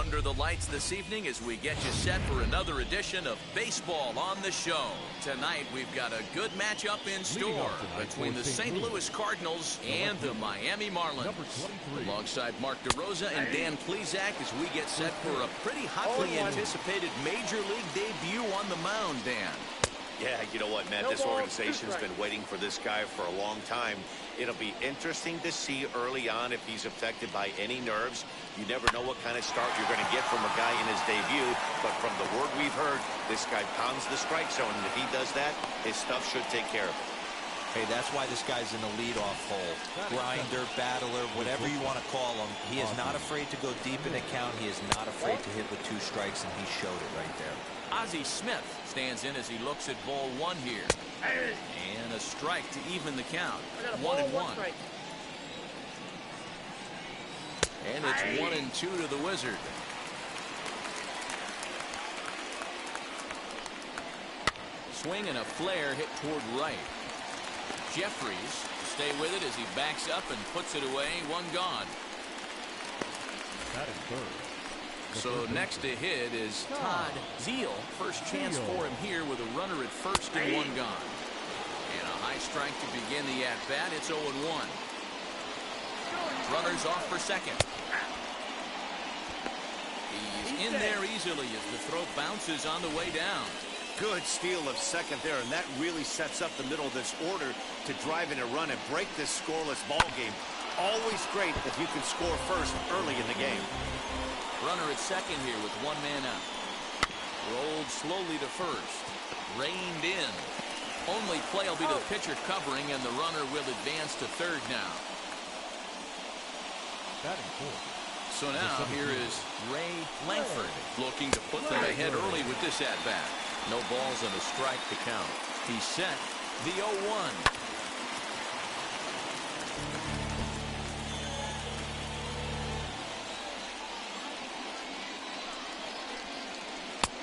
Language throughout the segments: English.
under the lights this evening as we get you set for another edition of Baseball on the Show. Tonight we've got a good matchup in store between the St. Louis Cardinals and the Miami Marlins. Alongside Mark DeRosa and Dan Plesac as we get set for a pretty hotly anticipated Major League debut on the mound, Dan. Yeah, you know what, Matt? This organization's been waiting for this guy for a long time. It'll be interesting to see early on if he's affected by any nerves. You never know what kind of start you're going to get from a guy in his debut. But from the word we've heard, this guy pounds the strike zone. And if he does that, his stuff should take care of it. Hey, that's why this guy's in the leadoff hole. Grinder, battler, whatever you want to call him. He is not afraid to go deep in the count. He is not afraid to hit with 2 strikes, and he showed it right there. Ozzie Smith stands in as he looks at ball 1 here. And a strike to even the count. 1-1. And it's 1-2 to the Wizard. Swing and a flare hit toward right. Jeffries stay with it as he backs up and puts it away. 1 gone. So next to hit is Todd Zeal. First chance for him here with a runner at first and 1 gone. And a high strike to begin the at-bat. It's 0-1. Runners off for second. He's in there easily as the throw bounces on the way down. Good steal of second there, and that really sets up the middle of this order to drive in a run and break this scoreless ball game. Always great if you can score first early in the game. Runner at second here with 1 man out. Rolled slowly to first. Reined in. Only play will be to the pitcher covering, and the runner will advance to third now. So now here is Ray Langford looking to put them ahead early with this at-bat. No balls and a strike to count. He's set the 0-1.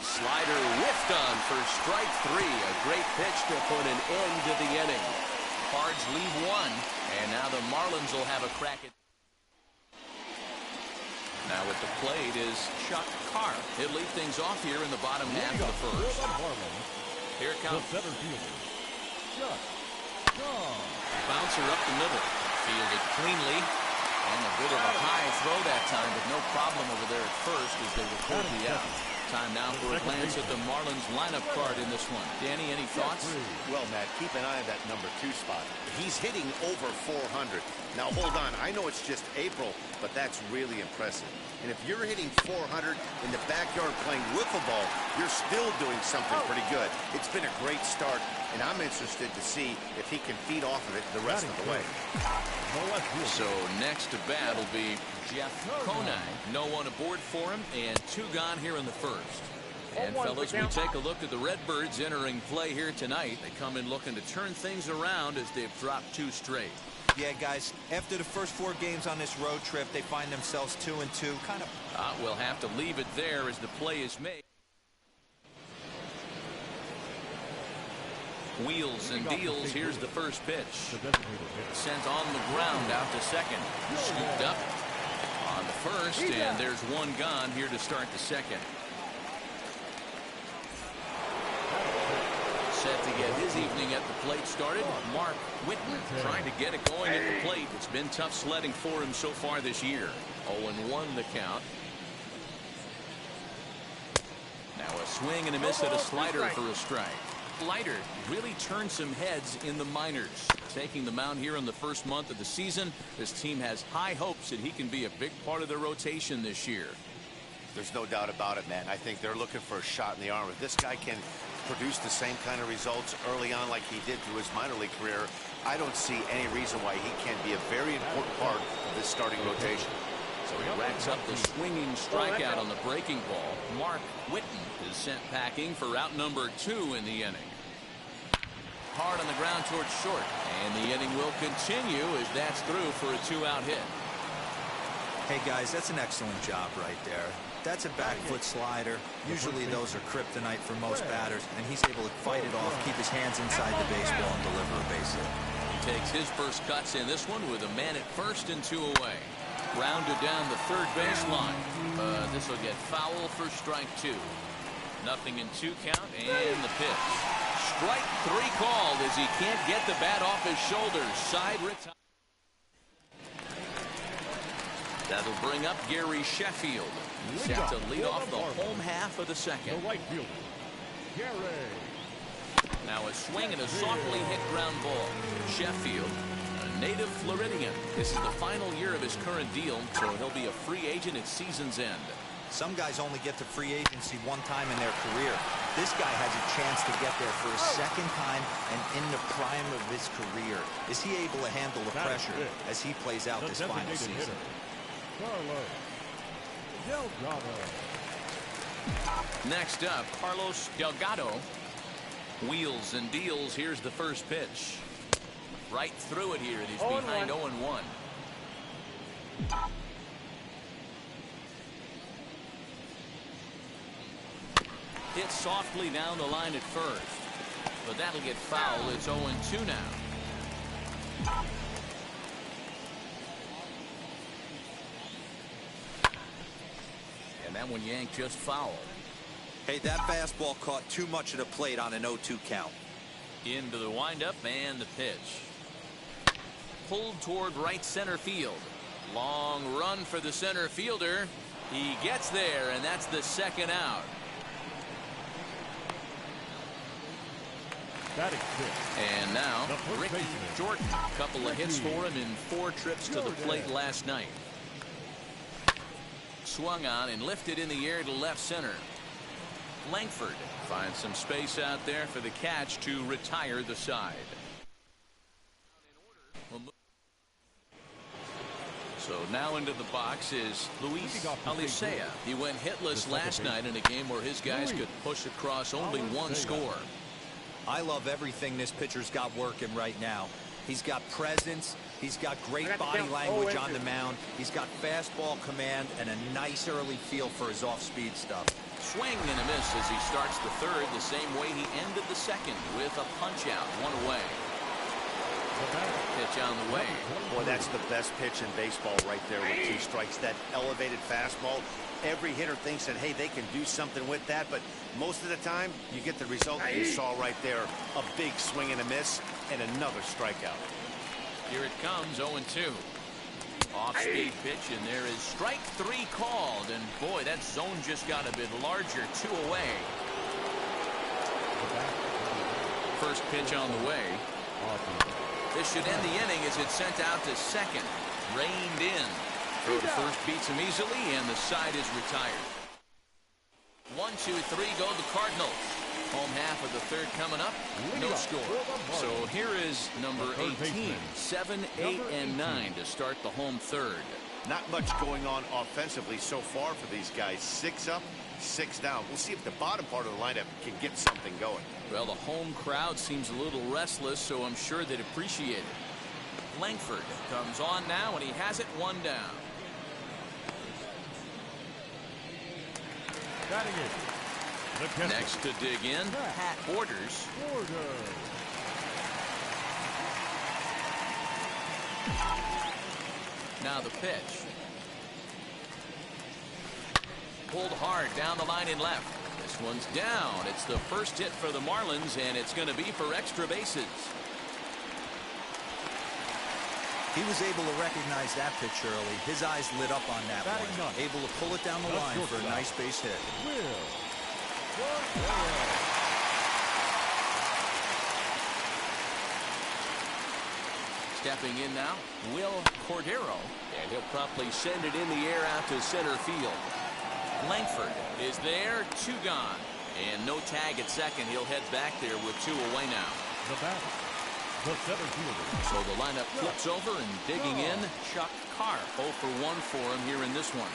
Slider whiffed on for strike 3. A great pitch to put an end to the inning. Cards leave 1, and now the Marlins will have a crack at. Now at the plate is Chuck Carr. He'll lead things off here in the bottom half of the first. Here comes the center fielder, Chuck Carr. Bouncer up the middle. Fielded cleanly. And a bit of a high throw that time, but no problem over there at first as they record the out. Time now for a glance at the Marlins lineup card in this one. Danny, any thoughts? Well, Matt, keep an eye on that number 2 spot. He's hitting over 400. Now, hold on. I know it's just April, but that's really impressive. And if you're hitting 400 in the backyard playing wiffle ball, you're still doing something pretty good. It's been a great start, and I'm interested to see if he can feed off of it the rest of the way. So next to bat will be Jeff Conine. No one aboard for him, and 2 gone here in the first. And fellas, we take a look at the Redbirds entering play here tonight. They come in looking to turn things around as they've dropped 2 straight. Yeah, guys, after the first 4 games on this road trip, they find themselves 2-2. Kind of. We'll have to leave it there as the play is made. Wheels and deals. Here's the first pitch. Sent on the ground out to second. Scooped up on the first, and there's 1 gone here to start the second. Set to get his evening at the plate started. Mark Whitman trying to get it going at the plate. It's been tough sledding for him so far this year. 0-1 the count. Now a swing and a miss at a slider for a strike. Slider really turned some heads in the minors. Taking the mound here in the first month of the season, this team has high hopes that he can be a big part of their rotation this year. There's no doubt about it, man. I think they're looking for a shot in the arm. If this guy can produce the same kind of results early on like he did through his minor league career, I don't see any reason why he can't be a very important part of this starting rotation. So he racks up the swinging strikeout on the breaking ball. Mark Whitten is sent packing for out number 2 in the inning. Hard on the ground towards short, and the inning will continue as that's through for a 2-out hit. Hey guys, that's an excellent job right there. That's a back foot slider. Usually those are kryptonite for most batters, and he's able to fight it off, keep his hands inside the baseball, and deliver a base hit. He takes his first cuts in this one with a man at first and 2 away. Grounded down the third baseline. This will get foul for strike 2. Nothing in 2 count, and the pitch. Strike 3 called as he can't get the bat off his shoulders. Side retire. That'll bring up Gary Sheffield. Set to lead off the home half of the second. The right fielder, Gary. Now a swing and a softly hit ground ball. Sheffield, a native Floridian. This is the final year of his current deal, so he'll be a free agent at season's end. Some guys only get to free agency one time in their career. This guy has a chance to get there for a second time and in the prime of his career. Is he able to handle the pressure as he plays out this final season? Next up, Carlos Delgado. Wheels and deals. Here's the first pitch. Right through it here. He's behind 0-1. Hit softly down the line at first. But that'll get foul. It's 0-2 now. And that one yanked just foul. Hey, that fastball caught too much of the plate on an 0-2 count. Into the windup and the pitch. Pulled toward right center field. Long run for the center fielder. He gets there, and that's the second out. And now, Ricky Jordan. A couple of hits for him in 4 trips to the plate last night. Swung on and lifted in the air to left center. Langford finds some space out there for the catch to retire the side. So now into the box is Luis Alicea. He went hitless last night in a game where his guys could push across only 1 score. I love everything this pitcher's got working right now. He's got presence. He's got great body language on the mound. He's got fastball command and a nice early feel for his off-speed stuff. Swing and a miss as he starts the third the same way he ended the second with a punch out, 1 away. Pitch on the way. Boy, that's the best pitch in baseball right there with 2 strikes. That elevated fastball. Every hitter thinks that, hey, they can do something with that, but most of the time you get the result that you saw right there. A big swing and a miss and another strikeout. Here it comes, 0-2. Off-speed pitch, and there is strike 3 called. And boy, that zone just got a bit larger, 2 away. First pitch on the way. This should end the inning as it's sent out to second. Reined in. Throw to first beats him easily, and the side is retired. 1, 2, 3 go the Cardinals. Home half of the third coming up. No score. So here is number 18. 7, 8, and 9 to start the home third. Not much going on offensively so far for these guys. 6 up, 6 down. We'll see if the bottom part of the lineup can get something going. Well, the home crowd seems a little restless, so I'm sure they'd appreciate it. Langford comes on now, and he has it 1 down. Next to dig in, Pat Borders. Now the pitch. Pulled hard down the line and left. This one's down. It's the first hit for the Marlins, and it's going to be for extra bases. He was able to recognize that pitch early. His eyes lit up on that one. Able to pull it down the line for a nice base hit. Stepping in now, Will Cordero, and he'll promptly send it in the air out to center field. Langford is there, 2 gone, and no tag at second. He'll head back there with 2 away now. The center fielder. So the lineup flips over, and digging in, Chuck Carr. 0 for 1 for him here in this one.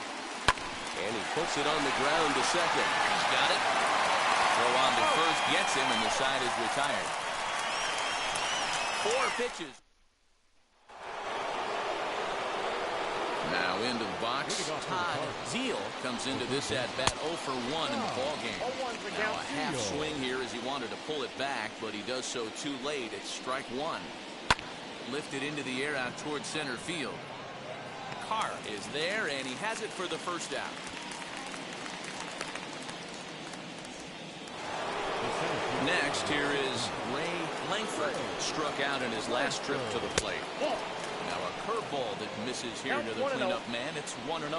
And he puts it on the ground to second. He's got it. Throw on to first gets him, and the side is retired. 4 pitches. Now into the box, Todd Zeal comes into this at-bat 0 for 1 in the ballgame. Now a half swing here as he wanted to pull it back, but he does so too late. It's strike 1. Lifted into the air out towards center field. Carr is there, and he has it for the first down. Next, here is Ray Langford, struck out in his last trip to the plate. Now a curveball that misses here to the cleanup man. It's 1-0.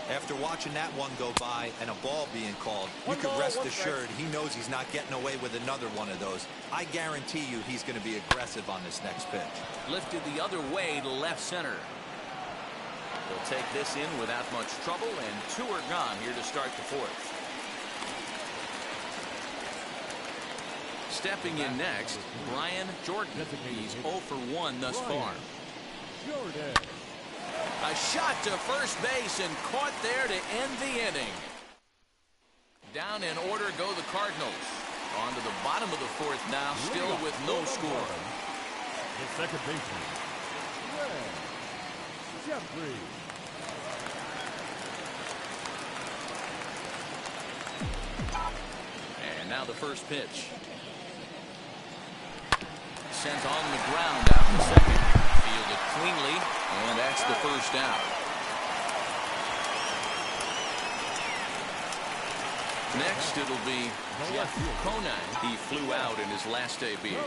After watching that one go by and a ball being called, you could rest assured he knows he's not getting away with another one of those. I guarantee you he's going to be aggressive on this next pitch. Lifted the other way to left center. He'll take this in without much trouble, and 2 are gone here to start the fourth. Stepping in next, Brian Jordan. He's 0 for 1 thus far. A shot to first base and caught there to end the inning. Down in order go the Cardinals. On to the bottom of the fourth now, still with no score. The second baseman, Jeffrey. And now the first pitch. Sent on the ground out to second. Fielded cleanly, and that's the first down. Next, it'll be Jeff Conine. He flew out in his last AB.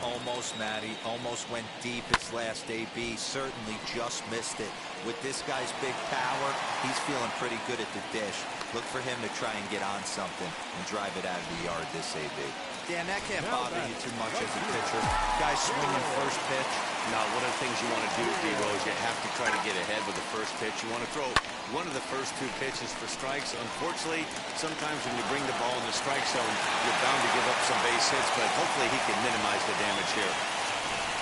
Almost, Matty. Almost went deep his last AB. Certainly just missed it. With this guy's big power, he's feeling pretty good at the dish. Look for him to try and get on something and drive it out of the yard this AB. Dan, that can't bother you too much as a pitcher. Guy swinging first pitch. Now, one of the things you want to do, D-Rose, you have to try to get ahead with the first pitch. You want to throw one of the first 2 pitches for strikes. Unfortunately, sometimes when you bring the ball in the strike zone, you're bound to give up some base hits, but hopefully he can minimize the damage here.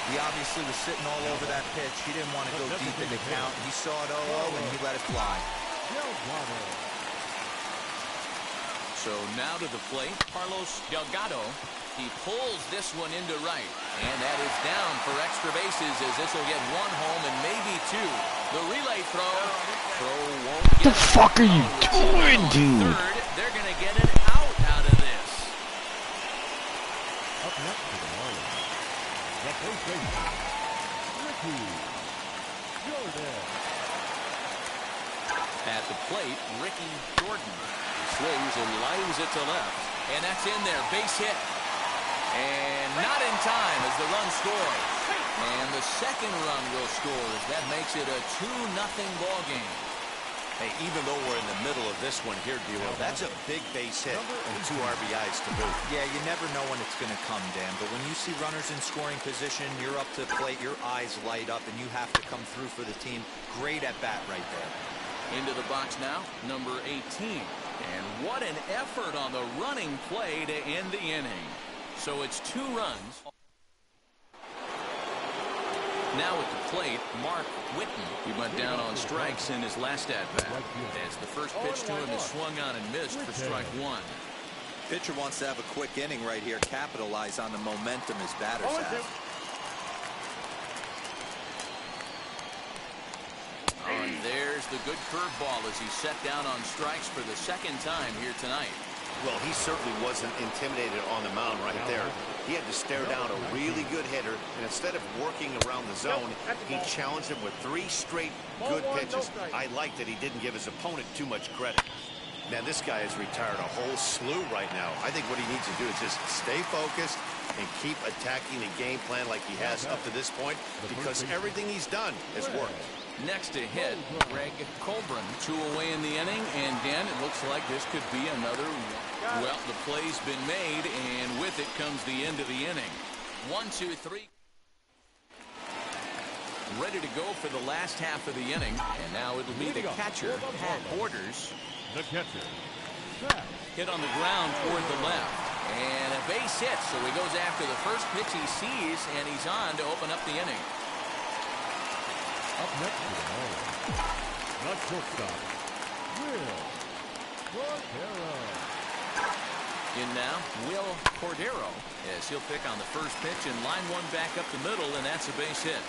He obviously was sitting all over that pitch. He didn't want to go deep in the count. He saw it 0-0 and he let it fly. So now to the plate, Carlos Delgado. He pulls this one into right, and that is down for extra bases as this will get 1 home and maybe 2. The relay throw won't get. What the fuck are you doing, dude? They're going to get an out of this. Up next to the Marlins, the first baseman, Ricky Jordan. At the plate, Ricky Jordan. Swings and lines it to left. And that's in there. Base hit. And not in time as the run scores. And the second run will score as that makes it a 2-0 ball game. Hey, even though we're in the middle of this one here, D-Lo, that's a big base hit and 2 RBIs to boot. Yeah, you never know when it's going to come, Dan. But when you see runners in scoring position, you're up to the plate, your eyes light up, and you have to come through for the team. Great at bat right there. Into the box now, number 18. And what an effort on the running play to end the inning. So it's 2 runs. Now at the plate, Mark Whitten. He went down on strikes in his last at-bat. As the first pitch to him is swung on and missed for strike 1. Pitcher wants to have a quick inning right here, capitalize on the momentum his batters have. And there's the good curveball as he set down on strikes for the second time here tonight. Well, he certainly wasn't intimidated on the mound right there. He had to stare down a really good hitter, and instead of working around the zone, he challenged him with 3 straight good pitches. I like that he didn't give his opponent too much credit. Man, this guy has retired a whole slew right now. I think what he needs to do is just stay focused and keep attacking the game plan like he has up to this point, because everything he's done has worked. Next to hit, Greg Colburn. 2 away in the inning, and Dan, it looks like this could be another one. Well, the play's been made, and with it comes the end of the inning. 1, 2, 3. Ready to go for the last half of the inning, and now it'll be the catcher, Pat Borders. The catcher, Hit on the ground toward the left, and a base hit, so he goes after the first pitch he sees, and he's on to open up the inning. up next to the Marlins, the shortstop, Will Cordero. In now, Will Cordero, as he'll pick on the first pitch and line one back up the middle, and that's a base hit.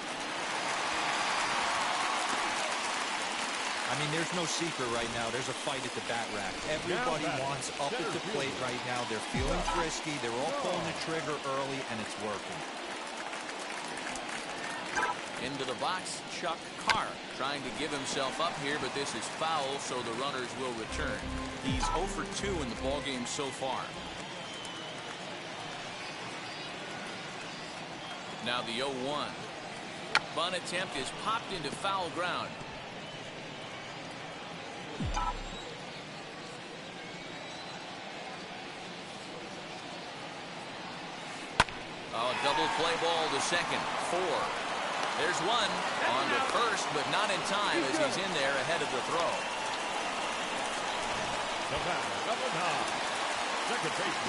I mean, there's no secret right now. There's a fight at the bat rack. Everybody wants up at the plate right now. They're feeling frisky. They're all pulling the trigger early, and it's working. Into the box, Chuck Carr trying to give himself up here, but this is foul, so the runners will return. He's 0 for 2 in the ballgame so far. Now the 0-1. Bunt attempt is popped into foul ground. Oh, double play ball to second. 4. There's one on to first, but not in time as he's in there ahead of the throw.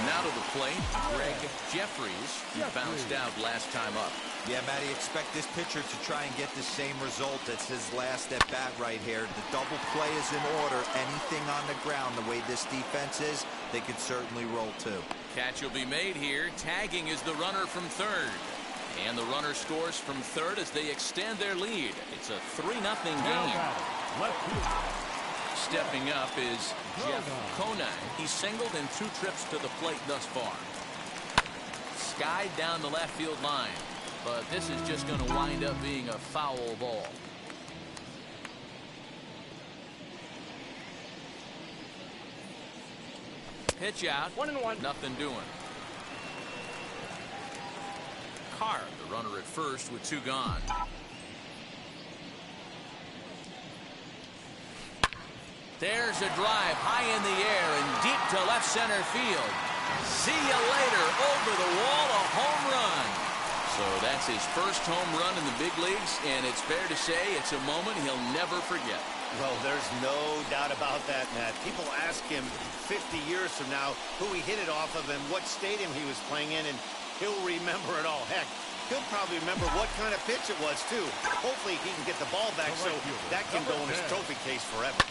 Now to the plate, Greg Jeffries. He bounced out last time up. Yeah, Matty, expect this pitcher to try and get the same result as his last at bat right here. The double play is in order. Anything on the ground, the way this defense is, they could certainly roll too. Catch will be made here. Tagging is the runner from third. And the runner scores from third as they extend their lead. It's a 3-0 game. Stepping up is Jeff Conine. He's singled in 2 trips to the plate thus far. Skied down the left field line. But this is just going to wind up being a foul ball. Pitch out. 1-1. Nothing doing. Carr, the runner at first with 2 gone. There's a drive high in the air and deep to left center field. See you later. Over the wall, a home run. So that's his first home run in the big leagues, and it's fair to say it's a moment he'll never forget. Well, there's no doubt about that, Matt. People ask him 50 years from now who he hit it off of and what stadium he was playing in, and he'll remember it all. Heck, he'll probably remember what kind of pitch it was, too. Hopefully he can get the ball back so that can go in his trophy case forever.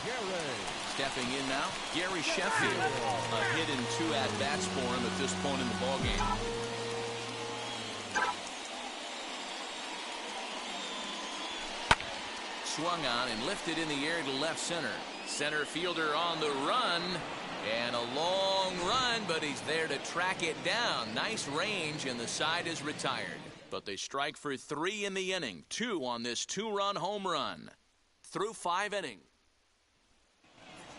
Stepping in now, Gary Sheffield. A hit in 2 at-bats for him at this point in the ballgame. Swung on and lifted in the air to left center. Center fielder on the run. And a long run, but he's there to track it down. Nice range, and the side is retired. But they strike for 3 in the inning. 2 on this 2-run home run. Through 5 innings.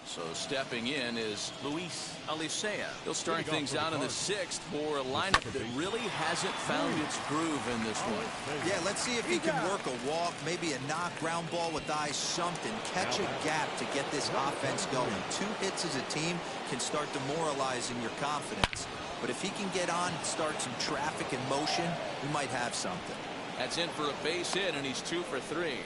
So stepping in is Luis Alicea. He'll start things out in the 6th for a lineup that really hasn't found its groove in this one. Yeah, let's see if he can work a walk, maybe a knock, ground ball with eyes, something. Catch a gap to get this offense going. 2 hits as a team can start demoralizing your confidence. But if he can get on and start some traffic in motion, we might have something. That's in for a base hit, and he's 2 for 3.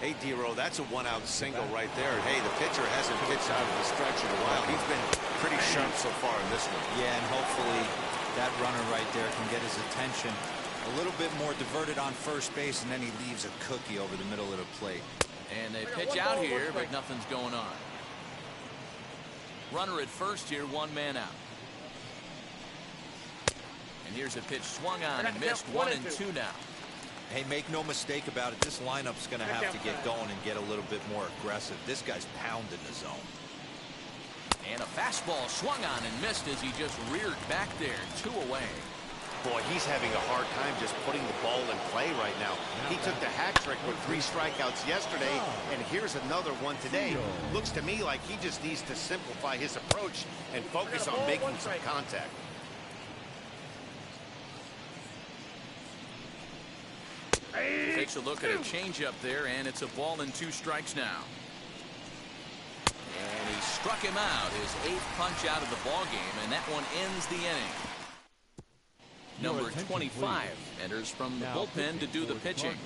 Hey, D-Row, that's a 1-out single right there. Hey, the pitcher hasn't pitched out of the stretch in a while. He's been pretty sharp so far in this one. Yeah, and hopefully that runner right there can get his attention a little bit more diverted on first base, and then he leaves a cookie over the middle of the plate. And they pitch out here, but nothing's going on. Runner at first here, 1 man out. And here's a pitch swung on and missed. 1-2 now. Hey, make no mistake about it. This lineup's going to have to get going and get a little bit more aggressive. This guy's pounding the zone. And a fastball swung on and missed as he just reared back there. 2 away. Boy, he's having a hard time just putting the ball in play right now. He took the hat trick with 3 strikeouts yesterday, and here's another one today. Looks to me like he just needs to simplify his approach and focus on making some contact. Takes a look at a changeup there, and it's a ball and 2 strikes now. And he struck him out, his 8th punch out of the ball game, and that one ends the inning. Number 25 enters from the bullpen to do the pitching.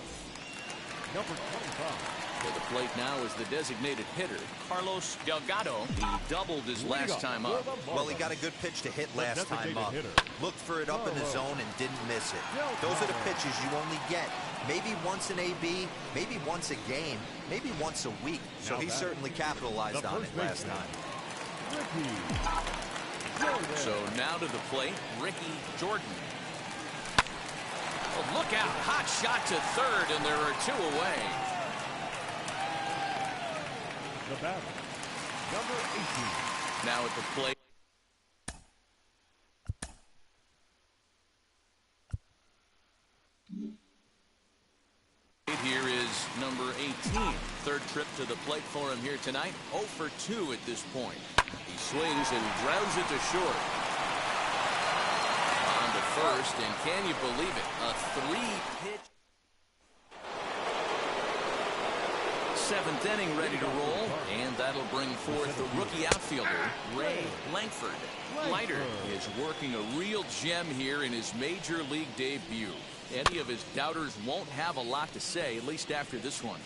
Number 25. To the plate now is the designated hitter, Carlos Delgado. He doubled his last time up. Well, he got a good pitch to hit last time up. Looked for it up in the zone and didn't miss it. Those are the pitches you only get maybe once an AB, maybe once a game, maybe once a week. So he certainly capitalized on it last time. So now to the plate, Ricky Jordan. Oh, look out, hot shot to third, and there are 2 away. The batter, number 18. Now at the plate. trip to the plate for him here tonight. 0 for 2 at this point. He swings and grounds it to short. On to first, and can you believe it? A 3-pitch. 7th inning ready to roll, and that'll bring forth the rookie outfielder, Ray Langford. Leiter is working a real gem here in his major league debut. Any of his doubters won't have a lot to say, at least after this one.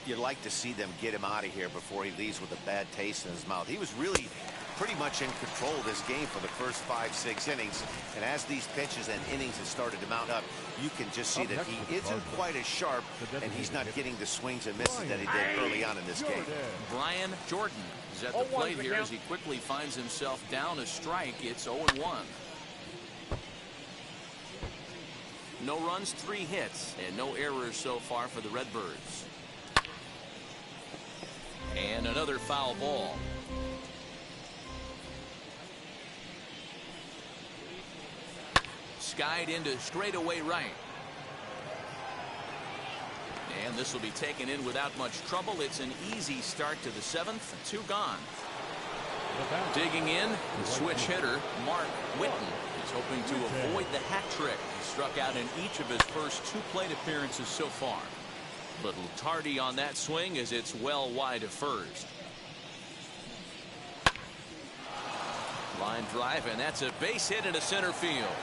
You'd like to see them get him out of here before he leaves with a bad taste in his mouth. He was really pretty much in control of this game for the first 5-6 innings. And as these pitches and innings have started to mount up, you can just see that he isn't quite as sharp, and he's not getting the swings and misses that he did early on in this game. Brian Jordan is at the plate here as he quickly finds himself down a strike. It's 0-1. No runs, 3 hits, and no errors so far for the Redbirds. And another foul ball. Skied into straightaway right. And this will be taken in without much trouble. It's an easy start to the 7th. 2 gone. Digging in, the switch hitter, Mark Whitten, is hoping to avoid the hat trick. He struck out in each of his first 2 plate appearances so far. Little tardy on that swing as it's well wide of first. Line drive, and that's a base hit into center field.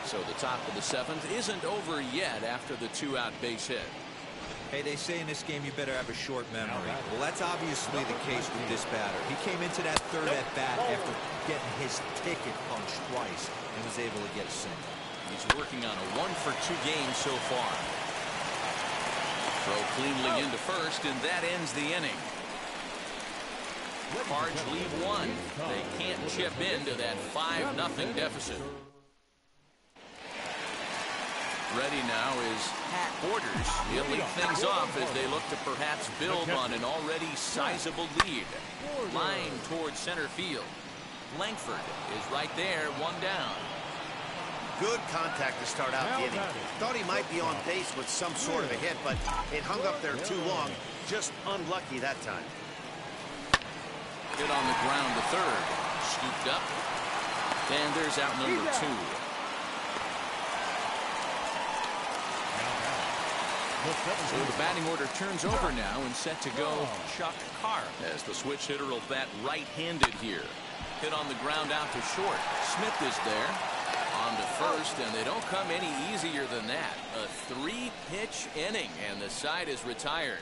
So the top of the 7th isn't over yet after the 2-out base hit. Hey, they say in this game you better have a short memory. Well, that's obviously the case with this batter. He came into that 3rd at bat after getting his ticket punched twice and was able to get a single. He's working on a 1 for 2 game so far. Throw cleanly into first, and that ends the inning. Cards lead 1. They can't chip into that 5-0 deficit. Ready now is Pat Borders. He'll lead things off as they look to perhaps build on an already sizable lead. Line towards center field. Langford is right there, 1 down. Good contact to start out the inning. Thought he might be on base with some sort of a hit, but it hung up there too long. Just unlucky that time. Hit on the ground to third. Scooped up. And there's out number 2. So the batting order turns over now and set to go Chuck Carr as the switch hitter will bat right-handed here. Hit on the ground out to short. Smith is there. On to first, and they don't come any easier than that. A 3-pitch inning, and the side is retired.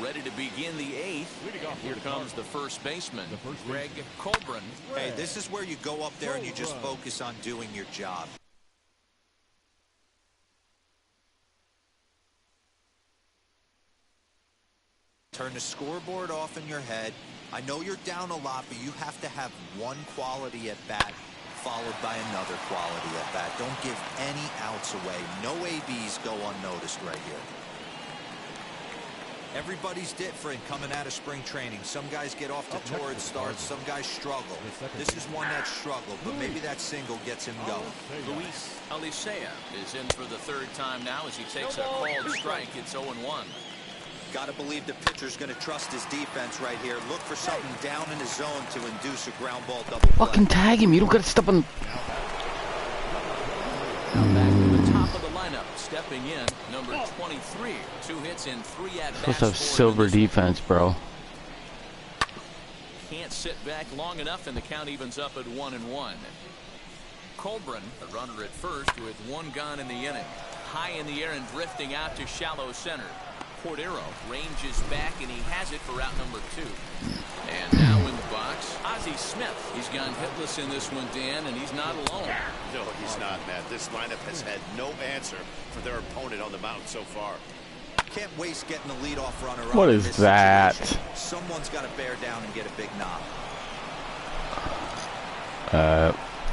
Ready to begin the 8th. Here comes the first baseman, Greg Colburn. Hey, this is where you go up there and you just focus on doing your job. Turn the scoreboard off in your head. I know you're down a lot, but you have to have one quality at bat followed by another quality at bat. Don't give any outs away. No ABs go unnoticed right here. Everybody's different coming out of spring training. Some guys get off to torrid starts. Some guys struggle. This is one that struggled, but maybe that single gets him going. Luis Alicea is in for the 3rd time now as he takes a called strike. It's 0-1. Got to believe the pitcher's going to trust his defense right here. Look for something down in the zone to induce a ground ball double play. Fucking tag him. You don't got to step on. Now back to the top of the lineup. Stepping in, number 23. 2 hits in 3 at-bats. Supposed to have silver defense, bro. Can't sit back long enough, and the count evens up at 1-1. Colburn, the runner at first, with 1 gone in the inning. High in the air and drifting out to shallow center. Cordero ranges back, and he has it for out number 2. And now in the box, Ozzie Smith. He's gone hitless in this one, Dan, and he's not alone. No, he's not, Matt. This lineup has had no answer for their opponent on the mound so far. Can't waste getting the leadoff runner up. What is that? Someone's got to bear down and get a big knock.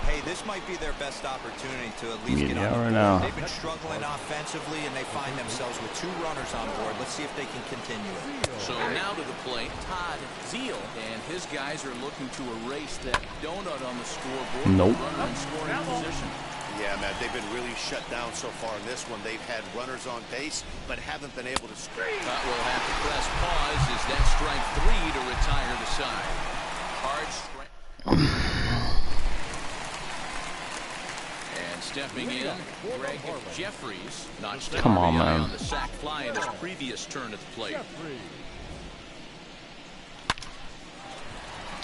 Hey, this might be their best opportunity to at least get on the board. They've been struggling offensively, and they find themselves with 2 runners on board. Let's see if they can continue it. So now to the plate, Todd Zeal, and his guys are looking to erase that donut on the scoreboard. Nope. Runner in scoring position. Yeah, Matt, they've been really shut down so far in this one. They've had runners on base, but haven't been able to score. But we'll have to press pause as that strike 3 to retire the side. Hard strike. And stepping in, Greg Jeffries notched an RBI on the sac fly in his previous turn at the plate.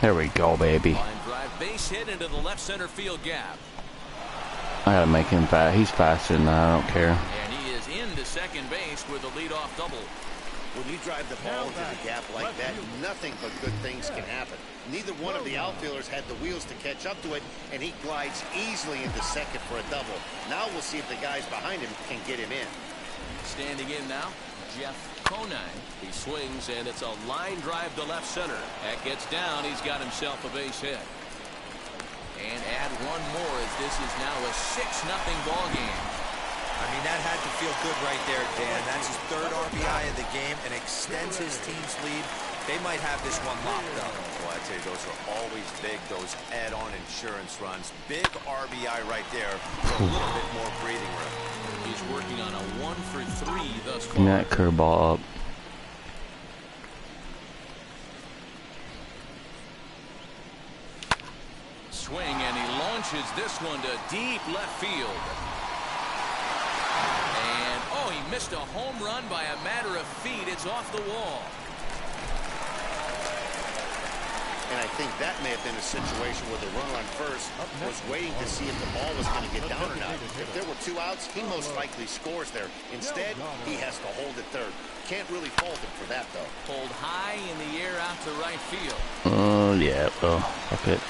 There we go, baby. Line drive base hit into the left center field gap. I gotta make him fast. He's faster than that. I don't care. And he is into second base with a leadoff double. When you drive the ball into the gap like that, nothing but good things can happen. Neither one of the outfielders had the wheels to catch up to it, and he glides easily into second for a double. Now we'll see if the guys behind him can get him in. Standing in now, Jeff Conine. He swings, and it's a line drive to left center. That gets down. He's got himself a base hit. And add one more as this is now a 6-0 ball game. I mean, that had to feel good right there, Dan. That's his third RBI of the game and extends his team's lead. They might have this one locked up. Well, I tell you, those are always big, those add-on insurance runs. Big RBI right there for a little bit more breathing room. He's working on a 1 for 3 thus far. Bring that curveball up. Swing, and he launches this one to deep left field. And, oh, he missed a home run by a matter of feet. It's off the wall. And I think that may have been a situation where the runner on first was waiting to see if the ball was going to get down or not. If there were 2 outs, he most likely scores there. Instead, he has to hold it third. Can't really fault him for that, though. Pulled high in the air out to right field. Oh, yeah. Well, fuck it.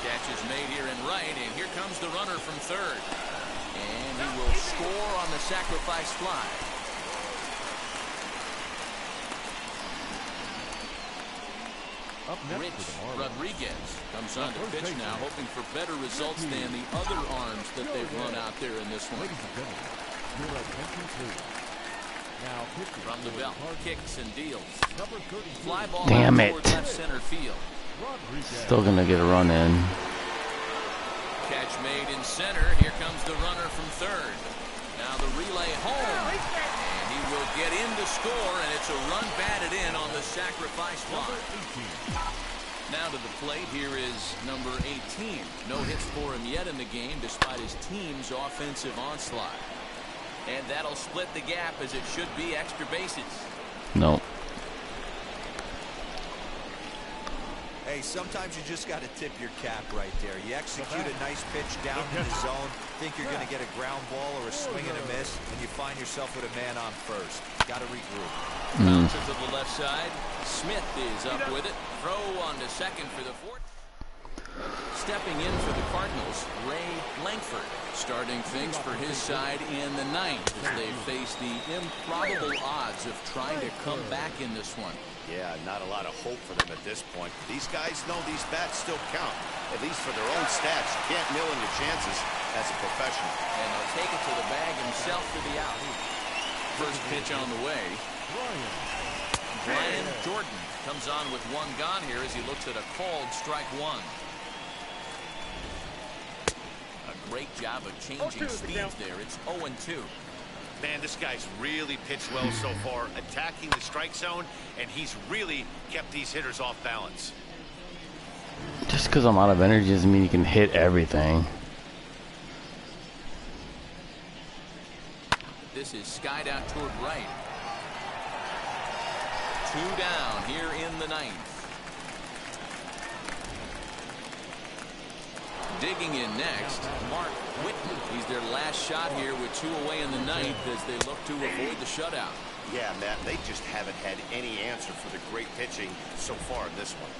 Catch is made here in right, and here comes the runner from third. And he will score on the sacrifice fly. Rich Rodriguez comes on to pitch now, hoping for better results than the other arms that they've run out there in this one. From the belt, kicks and deals. Fly ball Damn out it. toward left center field. Still gonna get a run in. Catch made in center. Here comes the runner from third. Now the relay home. And he will get in to score, and it's a run batted in on the sacrifice fly. Now to the plate, here is number 18. No hits for him yet in the game, despite his team's offensive onslaught. And that'll split the gap, as it should be extra bases. No. Hey, sometimes you just got to tip your cap right there. You execute a nice pitch down in the zone, think you're going to get a ground ball or a swing and a miss, and you find yourself with a man on first. Got to regroup. Bounces to the left side. Smith is up with it. Throw on to second for the fourth. Stepping in for the Cardinals, Ray Langford, starting things for his side in the ninth as they face the improbable odds of trying to come back in this one. Yeah, not a lot of hope for them at this point. These guys know these bats still count, at least for their own stats. You can't mill in your chances as a professional. And they'll take it to the bag himself for the out. First pitch on the way. Brian Jordan comes on with one gone here as he looks at a called strike 1. A great job of changing speeds there. It's 0-2. Man, this guy's really pitched well so far, attacking the strike zone, and he's really kept these hitters off balance. Just because I'm out of energy doesn't mean you can hit everything. This is skied out toward right. 2 down here in the ninth. Digging in next, Mark Whitten. He's their last shot here with 2 away in the ninth as they look to avoid the shutout. Yeah, Matt, they just haven't had any answer for the great pitching so far in this one.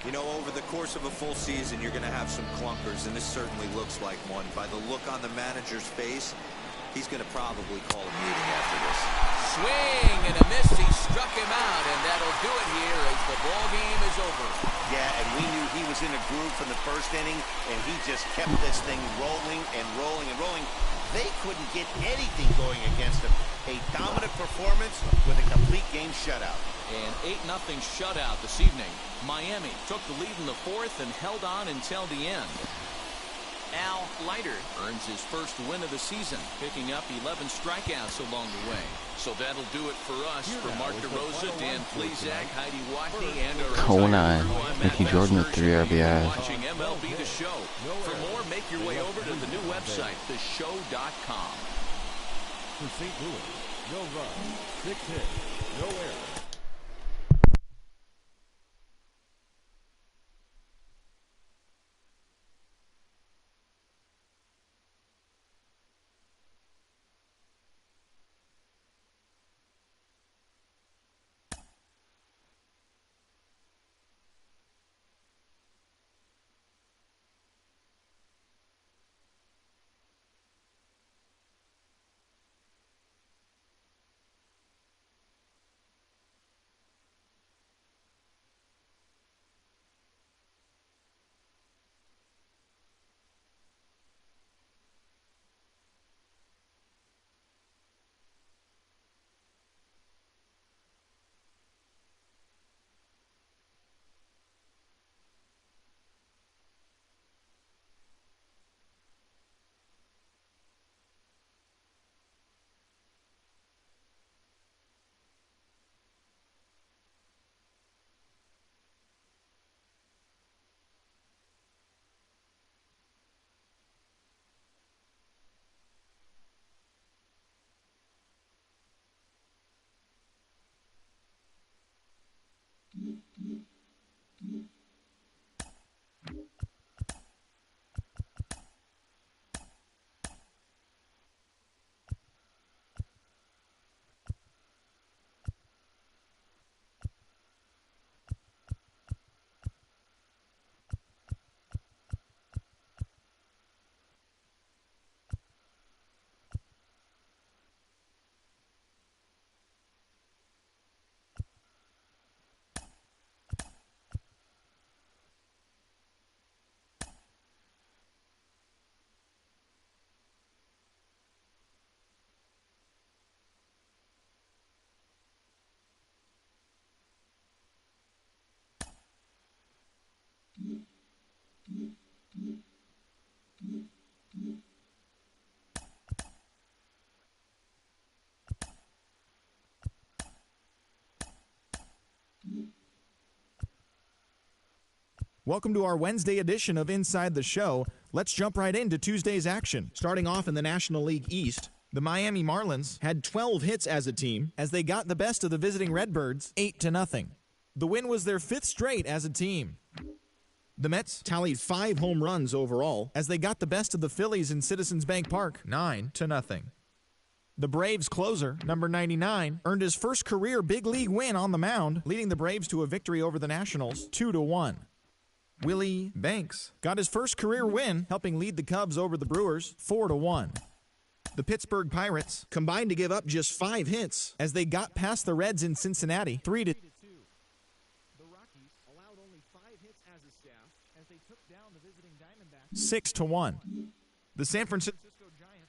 You know, over the course of a full season, you're going to have some clunkers, and this certainly looks like one. By the look on the manager's face, he's going to probably call a meeting after this. Swing and a miss. He struck him out, and that'll do it here as the ball game is over. Yeah, and we knew he was in a groove from the first inning, and he just kept this thing rolling and rolling and rolling. They couldn't get anything going against him. A dominant performance with a complete game shutout. An 8-0 shutout this evening. Miami took the lead in the fourth and held on until the end. Al Leiter earns his first win of the season, picking up 11 strikeouts along the way. So that'll do it for us. For Mark DeRosa, Dan Flezak, Heidi Watney, and our Oh, entire 9. crew, I'm Mickey Matt Jordan with Mercer. 3 You've been RBIs. watching MLB The Show. For more, make your way over to the new website, theshow.com. For St. Louis, no run, 6 hits, no errors. Welcome to our Wednesday edition of Inside the Show. Let's jump right into Tuesday's action. Starting off in the National League East, the Miami Marlins had 12 hits as a team as they got the best of the visiting Redbirds 8-0. The win was their 5th straight as a team. The Mets tallied 5 home runs overall as they got the best of the Phillies in Citizens Bank Park 9-0. The Braves closer, number 99, earned his first career big league win on the mound, leading the Braves to a victory over the Nationals 2-1. Willie Banks got his first career win, helping lead the Cubs over the Brewers 4-1. The Pittsburgh Pirates combined to give up just 5 hits as they got past the Reds in Cincinnati 3-2. The Rockies allowed only 5 hits as a staff as they took down the visiting Diamondbacks 6-1. The San Francisco